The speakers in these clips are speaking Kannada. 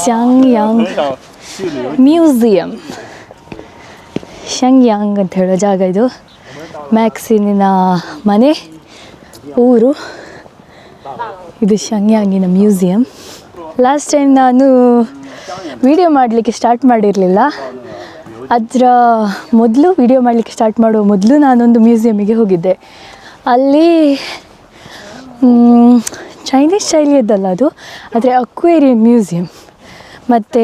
ಶ್ಯಾಂಗ್ಯಾಂಗ್ ಮ್ಯೂಸಿಯಂ. ಶ್ಯಾಂಗ್ಯಾಂಗ್ ಅಂತ ಹೇಳೋ ಜಾಗ ಇದು. ಮ್ಯಾಕ್ಸಿನಿನ ಮನೆ, ಊರು. ಇದು ಶ್ಯಾಂಗ್ಯಾಂಗಿನ ಮ್ಯೂಸಿಯಂ. ಲಾಸ್ಟ್ ಟೈಮ್ ನಾನು ವಿಡಿಯೋ ಮಾಡಲಿಕ್ಕೆ ಸ್ಟಾರ್ಟ್ ಮಾಡಿರಲಿಲ್ಲ. ಅದರ ಮೊದಲು ವಿಡಿಯೋ ಮಾಡಲಿಕ್ಕೆ ಸ್ಟಾರ್ಟ್ ಮಾಡುವ ಮೊದಲು ನಾನೊಂದು ಮ್ಯೂಸಿಯಮಿಗೆ ಹೋಗಿದ್ದೆ. ಅಲ್ಲಿ ಚೈನೀಸ್ ಶೈಲಿಯದ್ದಲ್ಲ ಅದು, ಆದರೆ ಅಕ್ವೇರಿಯಂ ಮ್ಯೂಸಿಯಂ ಮತ್ತು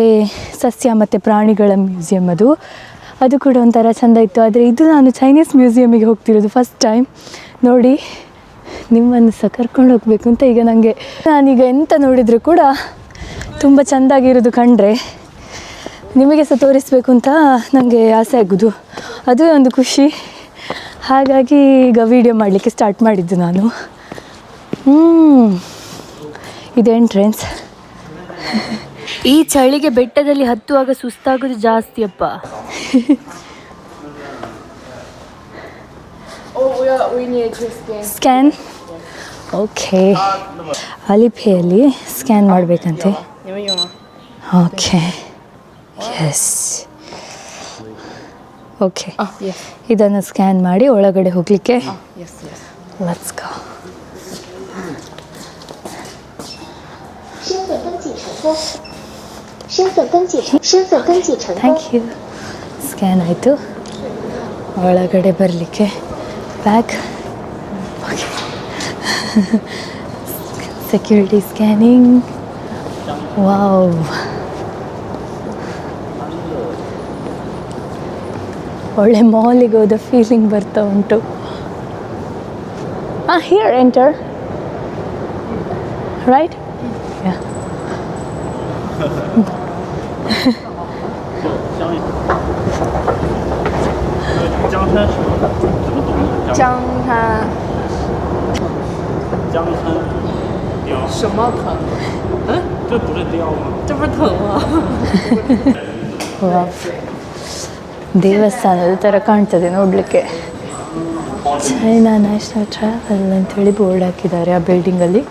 ಸಸ್ಯ ಮತ್ತು ಪ್ರಾಣಿಗಳ ಮ್ಯೂಸಿಯಂ ಅದು ಕೂಡ ಒಂಥರ ಚೆಂದ ಇತ್ತು. ಆದರೆ ಇದು ನಾನು ಚೈನೀಸ್ ಮ್ಯೂಸಿಯಮಿಗೆ ಹೋಗ್ತಿರೋದು ಫಸ್ಟ್ ಟೈಮ್. ನೋಡಿ, ನಿಮ್ಮನ್ನು ಸಹ ಕರ್ಕೊಂಡು ಹೋಗಬೇಕು ಅಂತ ಈಗ ನಾನೀಗ ಎಂತ ನೋಡಿದರೂ ಕೂಡ ತುಂಬ ಚೆಂದಾಗಿರೋದು ಕಂಡ್ರೆ ನಿಮಗೆ ಸಹ ತೋರಿಸಬೇಕು ಅಂತ ನನಗೆ ಆಸೆ ಆಗೋದು. ಅದೇ ಒಂದು ಖುಷಿ. ಹಾಗಾಗಿ ಈಗ ವಿಡಿಯೋ ಮಾಡಲಿಕ್ಕೆ ಸ್ಟಾರ್ಟ್ ಮಾಡಿದ್ದು ನಾನು. ಇದು ಎಂಟ್ರೆನ್ಸ್. ಈ ಚಳಿಗೆ ಬೆಟ್ಟದಲ್ಲಿ ಹತ್ತುವಾಗ ಸುಸ್ತಾಗೋದು ಜಾಸ್ತಿ ಅಪ್ಪ. ಸ್ಕ್ಯಾನ್. ಓಕೆ, ಅಲಿಪೇಯಲ್ಲಿ ಸ್ಕ್ಯಾನ್ ಮಾಡಬೇಕಂತೆ. Okay, yes. ಓಕೆ, ಇದನ್ನು ಸ್ಕ್ಯಾನ್ ಮಾಡಿ ಒಳಗಡೆ ಹೋಗಲಿಕ್ಕೆ. Let's go. Thank you. Scan ಆಯಿತು. ಒಳಗಡೆ ಬರಲಿಕ್ಕೆ bag. Okay, security scanning. Wow, ಒಳ್ಳೆ ಮಾಲಿಗೆ ಹೋದ ಫೀಲಿಂಗ್ ಬರ್ತಾ ಉಂಟು. Here enter, right? ಯಾ. ದೇವಸ್ಥಾನದ ಥರ ಕಾಣ್ತದೆ ನೋಡಲಿಕ್ಕೆ. ಚೈನಾ ನ್ಯಾಷನಲ್ ಟ್ರಾವೆಲ್ ಅಂಥೇಳಿ ಬೋರ್ಡ್ ಹಾಕಿದ್ದಾರೆ ಆ ಬಿಲ್ಡಿಂಗಲ್ಲಿ.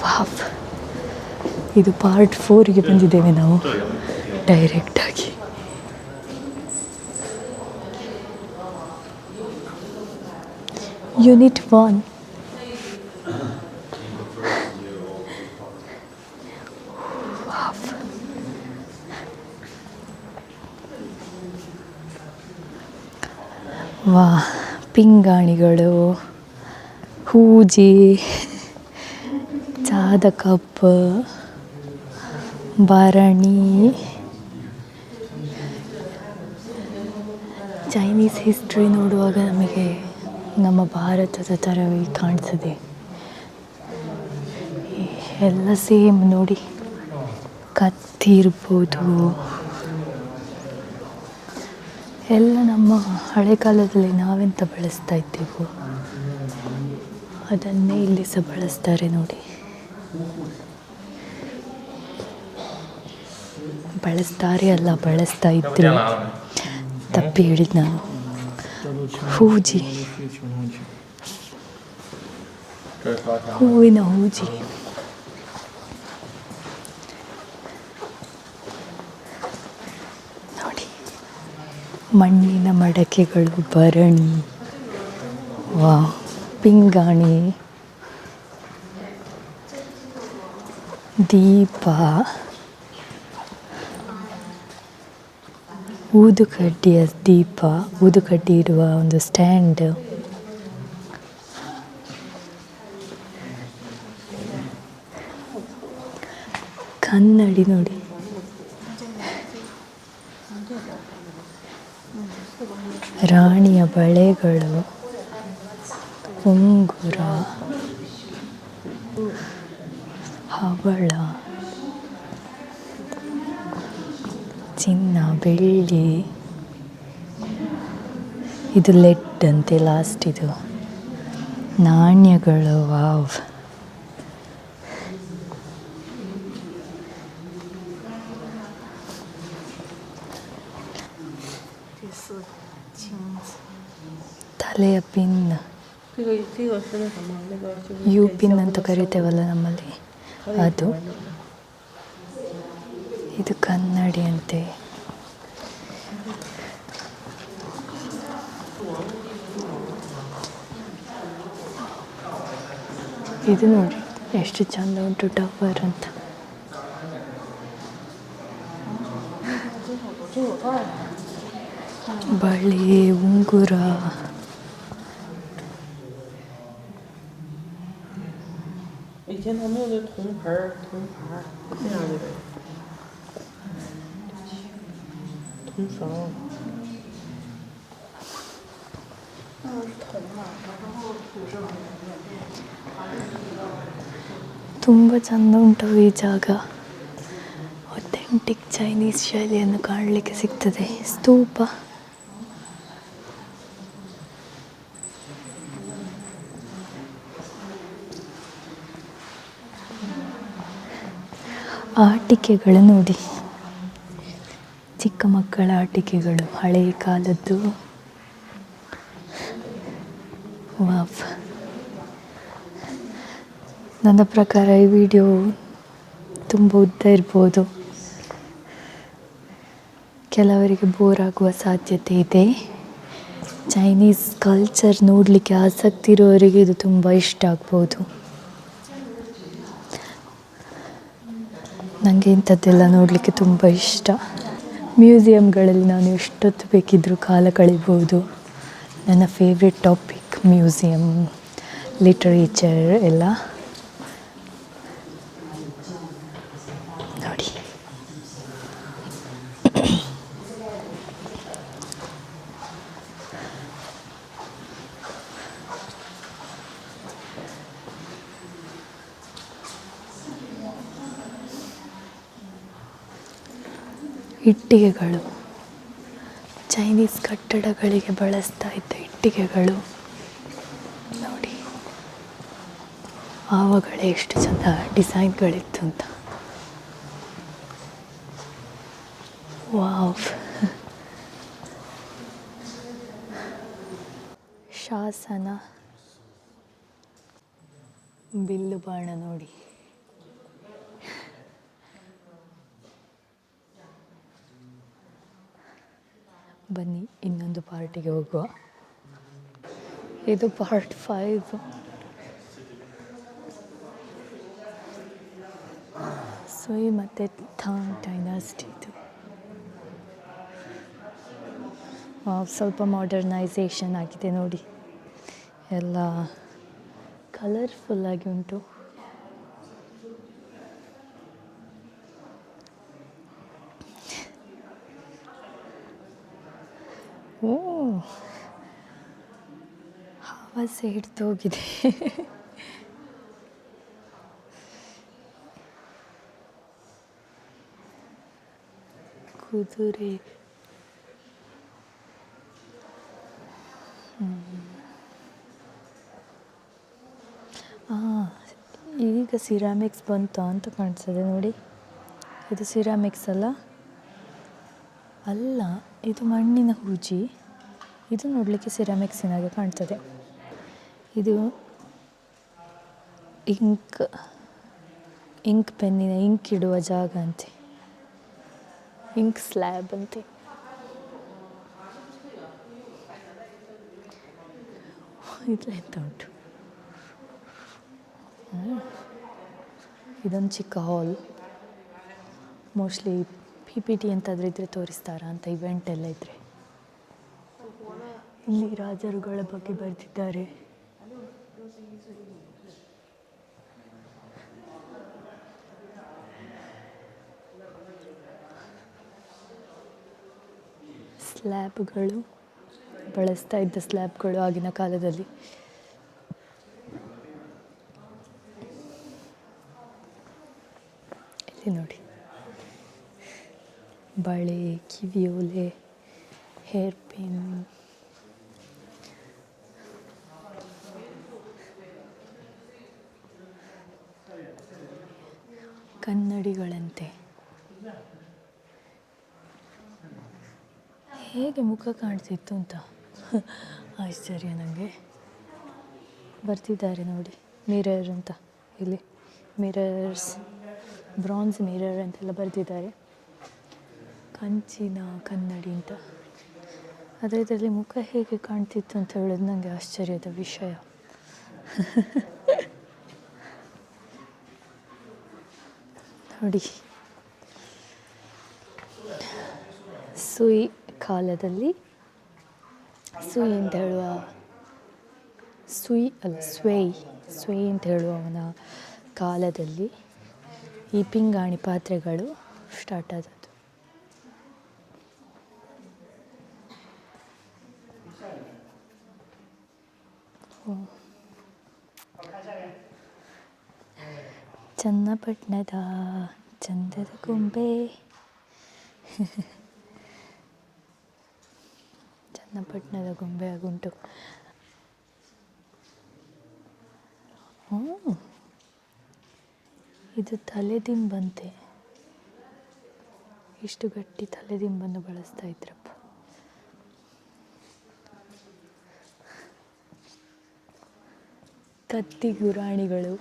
ವಾವ್, ಇದು ಪಾರ್ಟ್ 4ಗೆ ಬಂದಿದ್ದೇವೆ ನಾವು ಡೈರೆಕ್ಟಾಗಿ. ಯೂನಿಟ್ 1. ವಾ, ಪಿಂಗಾಣಿಗಳು, ಹೂಜಿ, ಚಾದ ಕಪ್, ಭರಣಿ. ಚೈನೀಸ್ ಹಿಸ್ಟ್ರಿ ನೋಡುವಾಗ ನಮಗೆ ನಮ್ಮ ಭಾರತದ ಥರವೇ ಕಾಣಿಸ್ತದೆ. ಎಲ್ಲ ಸೇಮ್ ನೋಡಿ. ಕತ್ತಿ ಇರ್ಬೋದು, ಎಲ್ಲ ನಮ್ಮ ಹಳೆ ಕಾಲದಲ್ಲಿ ನಾವೆಂತ ಬಳಸ್ತಾ ಇದ್ದೆವು ಅದನ್ನೇ ಇಲ್ಲಿ ಸಹ ಬಳಸ್ತಾರೆ ನೋಡಿ. ಬಳಸ್ತಾರೆ ಅಲ್ಲ, ಬಳಸ್ತಾ ಇದ್ರು. ತಪ್ಪಿ ಹೇಳಿದ್ದು ನಾನು. ಹೂಜಿ, ಹೂವಿನ ಹೂಜಿ. ನೋಡಿ, ಮಣ್ಣಿನ ಮಡಕೆಗಳು, ಭರಣಿ, ವಾ, ಪಿಂಗಾಣಿ, ದೀಪ, ಊದುಕಡ್ಡಿಯ ದೀಪ, ಊದುಕಡ್ಡಿ ಇರುವ ಒಂದು ಸ್ಟ್ಯಾಂಡ್. ಕನ್ನಡಿ ನೋಡಿ. ರಾಣಿಯ ಬಳೆಗಳು, ಉಂಗುರ, ಹವಳ, ಚಿನ್ನ, ಬೆಳ್ಳಿ. ಇದು ಲೆಡ್ ಅಂತೆ ಲಾಸ್ಟ್. ಇದು ನಾಣ್ಯಗಳು. ವಾವ್, ತಲೆಯ ಪಿನ್. ಯು ಪಿನ್ ಅಂತ ಕರಿತೇವಲ್ಲ ನಮ್ಮಲ್ಲಿ ಅದು. ಇದು ಕನ್ನಡಿ ಅಂತೆ. ಇದು ನೋಡಿ ಎಷ್ಟು ಚಂದ ಉಂಟು ಟವರ್ ಅಂತ. ಬಳೆ, ಉಂಗುರ, ತುಂಬ ಚಂದ ಉಂಟು ಈ ಜಾಗ. ಅಥೆಂಟಿಕ್ ಚೈನೀಸ್ ಶೈಲಿಯನ್ನು ಕಾಣಲಿಕ್ಕೆ ಸಿಗ್ತದೆ. ಸ್ತೂಪ, ಆಟಿಕೆಗಳು ನೋಡಿ, ಚಿಕ್ಕ ಮಕ್ಕಳ ಆಟಿಕೆಗಳು, ಹಳೆಯ ಕಾಲದ್ದು. ವಾವ್. ನನ್ನ ಪ್ರಕಾರ ಈ ವಿಡಿಯೋ ತುಂಬ ಉದ್ದ ಇರ್ಬೋದು, ಕೆಲವರಿಗೆ ಬೋರ್ ಆಗುವ ಸಾಧ್ಯತೆ ಇದೆ. ಚೈನೀಸ್ ಕಲ್ಚರ್ ನೋಡಲಿಕ್ಕೆ ಆಸಕ್ತಿ ಇರೋರಿಗೆ ಇದು ತುಂಬ ಇಷ್ಟ ಆಗ್ಬೋದು. ನನಗೆ ಇಂಥದ್ದೆಲ್ಲ ನೋಡಲಿಕ್ಕೆ ತುಂಬ ಇಷ್ಟ. ಮ್ಯೂಸಿಯಮ್ಗಳಲ್ಲಿ ನಾನು ಎಷ್ಟೊತ್ತು ಬೇಕಿದ್ದರೂ ಕಾಲ ಕಳಿಬೋದು. ನನ್ನ ಫೇವ್ರೆಟ್ ಟಾಪಿಕ್ ಮ್ಯೂಸಿಯಮ್, ಲಿಟ್ರೇಚರ್ ಎಲ್ಲ. ನೋಡಿ, ಇಟ್ಟಿಗೆಗಳು, ಚೈನೀಸ್ ಕಟ್ಟಡಗಳಿಗೆ ಬಳಸ್ತಾ ಇದ್ದ ಇಟ್ಟಿಗೆಗಳು ನೋಡಿ. ಆವಾಗಲೇ ಎಷ್ಟು ಚಂದ ಡಿಸೈನ್ಗಳಿತ್ತು ಅಂತ. ವಾವ್. ಶಾಸನ, ಬಿಲ್ಲು ಬಾಣ ನೋಡಿ. ಬನ್ನಿ ಇನ್ನೊಂದು ಪಾರ್ಟಿಗೆ ಹೋಗುವ. ಇದು ಪಾರ್ಟ್ 5. ಸುಯಿ ಮತ್ತು ಥಾಂಗ್ ಡೈನಾಸ್ಟಿ. ಇದು ಸ್ವಲ್ಪ ಮಾಡರ್ನೈಸೇಷನ್ ಆಗಿದೆ ನೋಡಿ, ಎಲ್ಲ ಕಲರ್ಫುಲ್ಲಾಗಿ ಉಂಟು. ಓ, ಹವಸೆ ಹಿಡಿದೋಗಿದೆ. ಕುದುರೆ, ಈಗ ಸಿರಾಮಿಕ್ಸ್ ಬಂತು ಅಂತ ಕಾಣಿಸ್ತದೆ ನೋಡಿ. ಇದು ಸಿರಾಮಿಕ್ಸ್ ಅಲ್ಲ, ಇದು ಮಣ್ಣಿನ ಹೂಜಿ. ಇದು ನೋಡಲಿಕ್ಕೆ ಸಿರಾಮಿಕ್ಸಿನಾಗೆ ಕಾಣ್ತದೆ. ಇದು ಇಂಕ್ ಪೆನ್ನಿನ ಇಂಕ್ ಇಡುವ ಜಾಗ ಅಂತೆ, ಇಂಕ್ ಸ್ಲ್ಯಾಬ್ ಅಂತೆ. ಇದೆಲ್ಲ ಎಂತ ಉಂಟು. ಇದೊಂದು ಚಿಕ್ಕ ಹಾಲ್. ಮೋಸ್ಟ್ಲಿ PPT ಎಂತಾದರೂ ಇದ್ದರೆ ತೋರಿಸ್ತಾರಾ ಅಂತ, ಇವೆಂಟ್ ಎಲ್ಲ ಇದ್ದರೆ. ಇಲ್ಲಿ ರಾಜರುಗಳ ಬಗ್ಗೆ ಬರೆದಿದ್ದಾರೆ. ಸ್ಲ್ಯಾಬ್ಗಳು, ಬಳಸ್ತಾ ಇದ್ದ ಸ್ಲ್ಯಾಬ್ಗಳು ಆಗಿನ ಕಾಲದಲ್ಲಿ. ಇಲ್ಲಿ ನೋಡಿ, ಬಳೆ, ಕಿವಿಯೋಲೆ, ಹೇರ್ ಪಿನ್, ಕನ್ನಡಿಗಳಂತೆ. ಹೇಗೆ ಮುಖ ಕಾಣ್ತಿತ್ತು ಅಂತ ಆಶ್ಚರ್ಯ ನನಗೆ. ಬರ್ತಿದ್ದಾರೆ ನೋಡಿ, ಮಿರರ್ ಅಂತ. ಇಲ್ಲಿ ಮಿರರ್ಸ್, ಬ್ರಾನ್ಸ್ ಮಿರರ್ ಅಂತೆಲ್ಲ ಬರೆದಿದ್ದಾರೆ. ಕಂಚಿನ ಕನ್ನಡಿ ಅಂತ. ಆದರೆ ಇದರಲ್ಲಿ ಮುಖ ಹೇಗೆ ಕಾಣ್ತಿತ್ತು ಅಂತ ಹೇಳೋದು ನನಗೆ ಆಶ್ಚರ್ಯದ ವಿಷಯ. ನೋಡಿ, ಸುಯಿ ಕಾಲದಲ್ಲಿ, ಸುಯಿ ಅಂತ ಹೇಳುವ, ಸುಯಿ ಅಲ್ಲ ಸ್ವೇಯ್ ಅಂತ ಹೇಳುವವನ ಕಾಲದಲ್ಲಿ ಈ ಪಿಂಗಾಣಿ ಪಾತ್ರೆಗಳು ಸ್ಟಾರ್ಟ್ ಆದದ್ದು. ಚನ್ನಪಟ್ಟಣದ ಚಂದದ ಗೊಂಬೆ, ಚನ್ನಪಟ್ಟಣದ ಗೊಂಬೆ ಆಗುಂಟು. ಇದು ತಲೆದಿಂಬಂತೆ. ಇಷ್ಟು ಗಟ್ಟಿ ತಲೆದಿಂಬನ್ನು ಬಳಸ್ತಾ ಇದ್ರಪ್ಪ. ಕತ್ತಿ ಗುರಾಣಿಗಳು,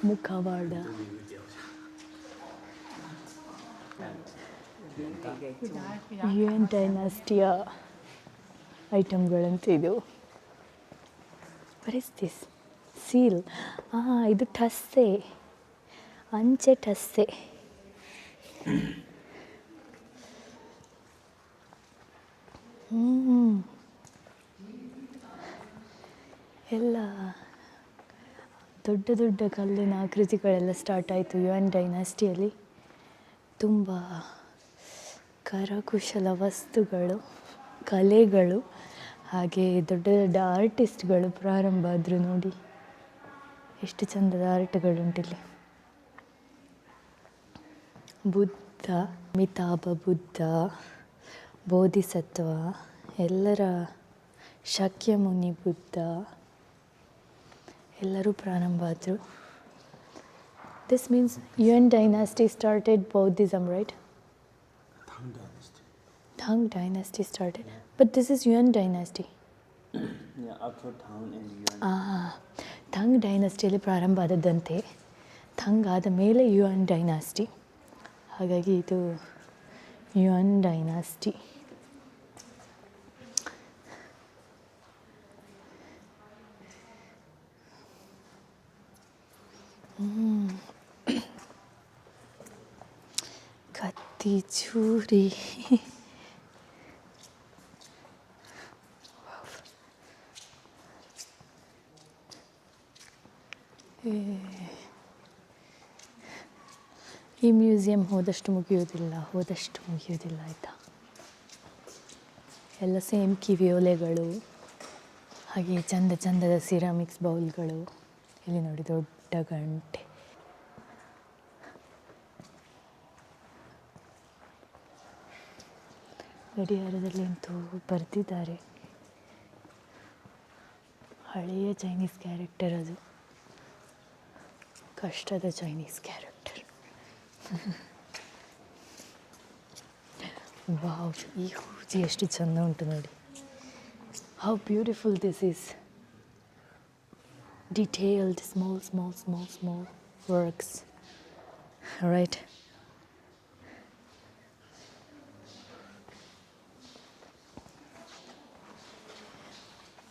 ಮುಖವಾಡ, ಯುಎನ್ ಡೈನಾಸ್ಟಿಯ ಐಟಮ್ಗಳಂತ ಇದು. ಪರಿಸ್ಥಿತಿ ಸೀಲ್, ಇದು ಟಸ್ಸೆ, ಅಂಚೆ ಟಸ್ಸೆ. ಎಲ್ಲ ದೊಡ್ಡ ದೊಡ್ಡ ಕಲ್ಲಿನ ಆಕೃತಿಗಳೆಲ್ಲ ಸ್ಟಾರ್ಟ್ ಆಯಿತು ಯುಎನ್ ಡೈನಾಸ್ಟಿಯಲ್ಲಿ. ತುಂಬ ಕರಕುಶಲ ವಸ್ತುಗಳು, ಕಲೆಗಳು, ಹಾಗೆ ದೊಡ್ಡ ದೊಡ್ಡ ಆರ್ಟಿಸ್ಟ್ಗಳು ಪ್ರಾರಂಭ ಆದರು. ನೋಡಿ ಎಷ್ಟು ಚಂದದ ಆರ್ಟ್ಗಳುಂಟಿಲ್ಲಿ. ಬುದ್ಧ, ಅಮಿತಾಭ ಬುದ್ಧ, ಬೋಧಿಸತ್ವ, ಎಲ್ಲರ ಶಾಕ್ಯಮುನಿ ಬುದ್ಧ ಎಲ್ಲರೂ ಪ್ರಾರಂಭ ಆದರು. This means Yuan dynasty started Buddhism, right? Tang dynasty started, but this is Yuan dynasty. Yeah, after Tang and Yuan. Tang ಡೈನಸ್ಟಿಯಲ್ಲಿ ಪ್ರಾರಂಭ ಆದದ್ದಂತೆ. ಥಂಗ್ ಆದ ಮೇಲೆ ಯುಎನ್ ಡೈನಾಸ್ಟಿ. ಹಾಗಾಗಿ ಇದು ಯುಎನ್ ಡೈನಾಸ್ಟಿ. ಕತ್ತಿ, ಚೂರಿ, ಈ ಮ್ಯೂಸಿಯಂ ಹೋದಷ್ಟು ಮುಗಿಯೋದಿಲ್ಲ ಆಯಿತಾ. ಎಲ್ಲ ಸೇಮ್ ಕಿವಿಯೋಲೆಗಳು, ಹಾಗೆ ಚಂದ ಚಂದದ ಸಿರಾಮಿಕ್ಸ್ ಬೌಲ್ಗಳು. ಇಲ್ಲಿ ನೋಡಿ ದೊಡ್ಡ ಗಂಟೆ. ಗಡಿಯಾರದಲ್ಲಿ ಅಂತೂ ಬರೆದಿದ್ದಾರೆ. ಹಳೆಯ ಚೈನೀಸ್ ಕ್ಯಾರೆಕ್ಟರ್ ಅದು, ಕಷ್ಟದ ಚೈನೀಸ್ ಕ್ಯಾರೆಕ್ಟರ್. ವಾವ್, ಈ ಹೂಜಿ ಎಷ್ಟು ಚೆಂದ ಉಂಟು ನೋಡಿ. How beautiful this is. Detailed small works, right?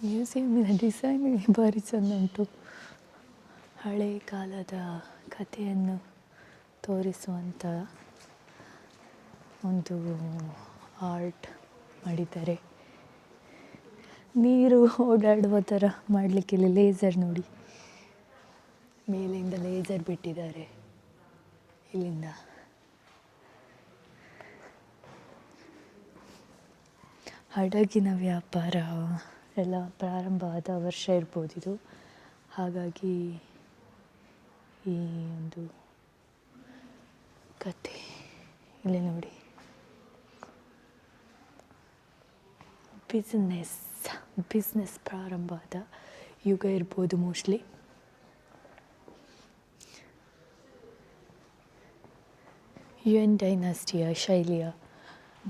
ಮ್ಯೂಸಿಯಮಿನ ಡಿಸೈನ್ ಭಾರಿ ಚೆಂದ ಉಂಟು. ಹಳೆ ಕಾಲದ ಕಥೆಯನ್ನು ತೋರಿಸುವಂಥ ಒಂದು ಆರ್ಟ್ ಮಾಡಿದ್ದಾರೆ. ನೀರು ಓಡಾಡುವ ಥರ ಮಾಡಲಿಕ್ಕೆ ಇಲ್ಲಿ ಲೇಸರ್ ನೋಡಿ, ಮೇಲಿಂದ ಲೇಸರ್ ಬಿಟ್ಟಿದ್ದಾರೆ. ಇಲ್ಲಿಂದ ಹಡಗಿನ ವ್ಯಾಪಾರ ಎಲ್ಲ ಪ್ರಾರಂಭ ಆದ ವರ್ಷ ಇರ್ಬೋದಿದು. ಹಾಗಾಗಿ ಈ ಒಂದು ಕತೆ ಇಲ್ಲಿ ನೋಡಿ. ಬಿಸ್ನೆಸ್ ಪ್ರಾರಂಭ ಆದ ಯುಗ ಇರ್ಬೋದು ಮೋಸ್ಟ್ಲಿ. ಯುಎನ್ ಡೈನಾಸ್ಟಿಯ ಶೈಲಿಯ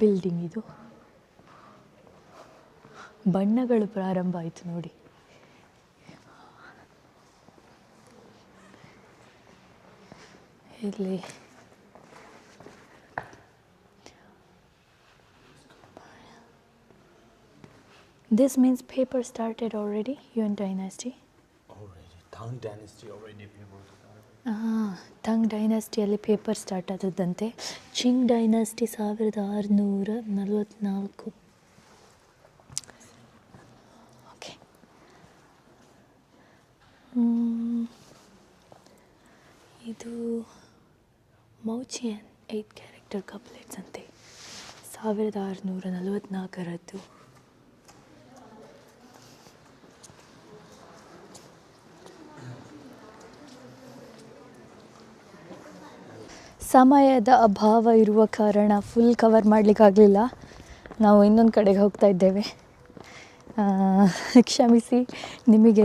ಬಿಲ್ಡಿಂಗ್ ಇದು. ಬಣ್ಣಗಳು ಪ್ರಾರಂಭ ಆಯಿತು ನೋಡಿ. ಇಲ್ಲಿ This means paper started already, Yuan dynasty. Already. Tang Dynasty already people started. Tang ಡೈನಾಸ್ಟಿಯಲ್ಲಿ ಪೇಪರ್ ಸ್ಟಾರ್ಟ್ ಆದದ್ದಂತೆ. Qing dynasty 1644. ಓಕೆ. ಇದು ಮೌಚಿಯನ್ 8 ಕ್ಯಾರೆಕ್ಟರ್ ಕಪ್ಲೆಟ್ಸ್ ಅಂತೆ 1644ರದ್ದು. ಸಮಯದ ಅಭಾವ ಇರುವ ಕಾರಣ ಫುಲ್ ಕವರ್ ಮಾಡಲಿಕ್ಕಾಗಲಿಲ್ಲ. ನಾವು ಇನ್ನೊಂದು ಕಡೆಗೆ ಹೋಗ್ತಾ ಇದ್ದೇವೆ. ಕ್ಷಮಿಸಿ, ನಿಮಗೆ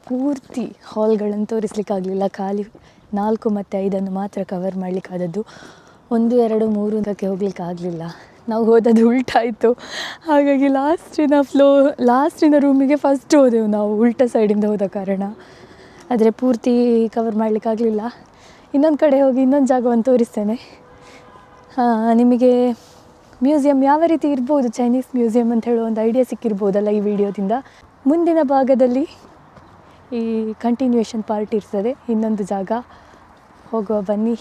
ಪೂರ್ತಿ ಹಾಲ್ಗಳನ್ನು ತೋರಿಸ್ಲಿಕ್ಕಾಗಲಿಲ್ಲ. ಖಾಲಿ 4 ಮತ್ತು 5 ಮಾತ್ರ ಕವರ್ ಮಾಡಲಿಕ್ಕಾದದ್ದು. 1, 2, 3 ಹೋಗ್ಲಿಕ್ಕಾಗಲಿಲ್ಲ. ನಾವು ಹೋದದ್ದು ಉಲ್ಟಾಯಿತು. ಹಾಗಾಗಿ ಲಾಸ್ಟಿನ ರೂಮಿಗೆ ಫಸ್ಟ್ ಹೋದೆವು ನಾವು, ಉಲ್ಟಾ ಸೈಡಿಂದ ಹೋದ ಕಾರಣ. ಆದರೆ ಪೂರ್ತಿ ಕವರ್ ಮಾಡಲಿಕ್ಕಾಗಲಿಲ್ಲ. ಇನ್ನೊಂದು ಕಡೆ ಹೋಗಿ ಇನ್ನೊಂದು ಜಾಗವನ್ನು ತೋರಿಸ್ತೇನೆ. ನಿಮಗೆ ಮ್ಯೂಸಿಯಂ ಯಾವ ರೀತಿ ಇರ್ಬೋದು, ಚೈನೀಸ್ ಮ್ಯೂಸಿಯಂ ಅಂತ ಹೇಳೋ ಒಂದು ಐಡಿಯಾ ಸಿಕ್ಕಿರ್ಬೋದಲ್ಲ ಈ ವಿಡಿಯೋದಿಂದ. ಮುಂದಿನ ಭಾಗದಲ್ಲಿ ಈ ಕಂಟಿನ್ಯೂಯೇಷನ್ ಪಾರ್ಟ್ ಇರ್ತದೆ, ಇನ್ನೊಂದು ಜಾಗ ಹೋಗುವ ಬನ್ನಿ.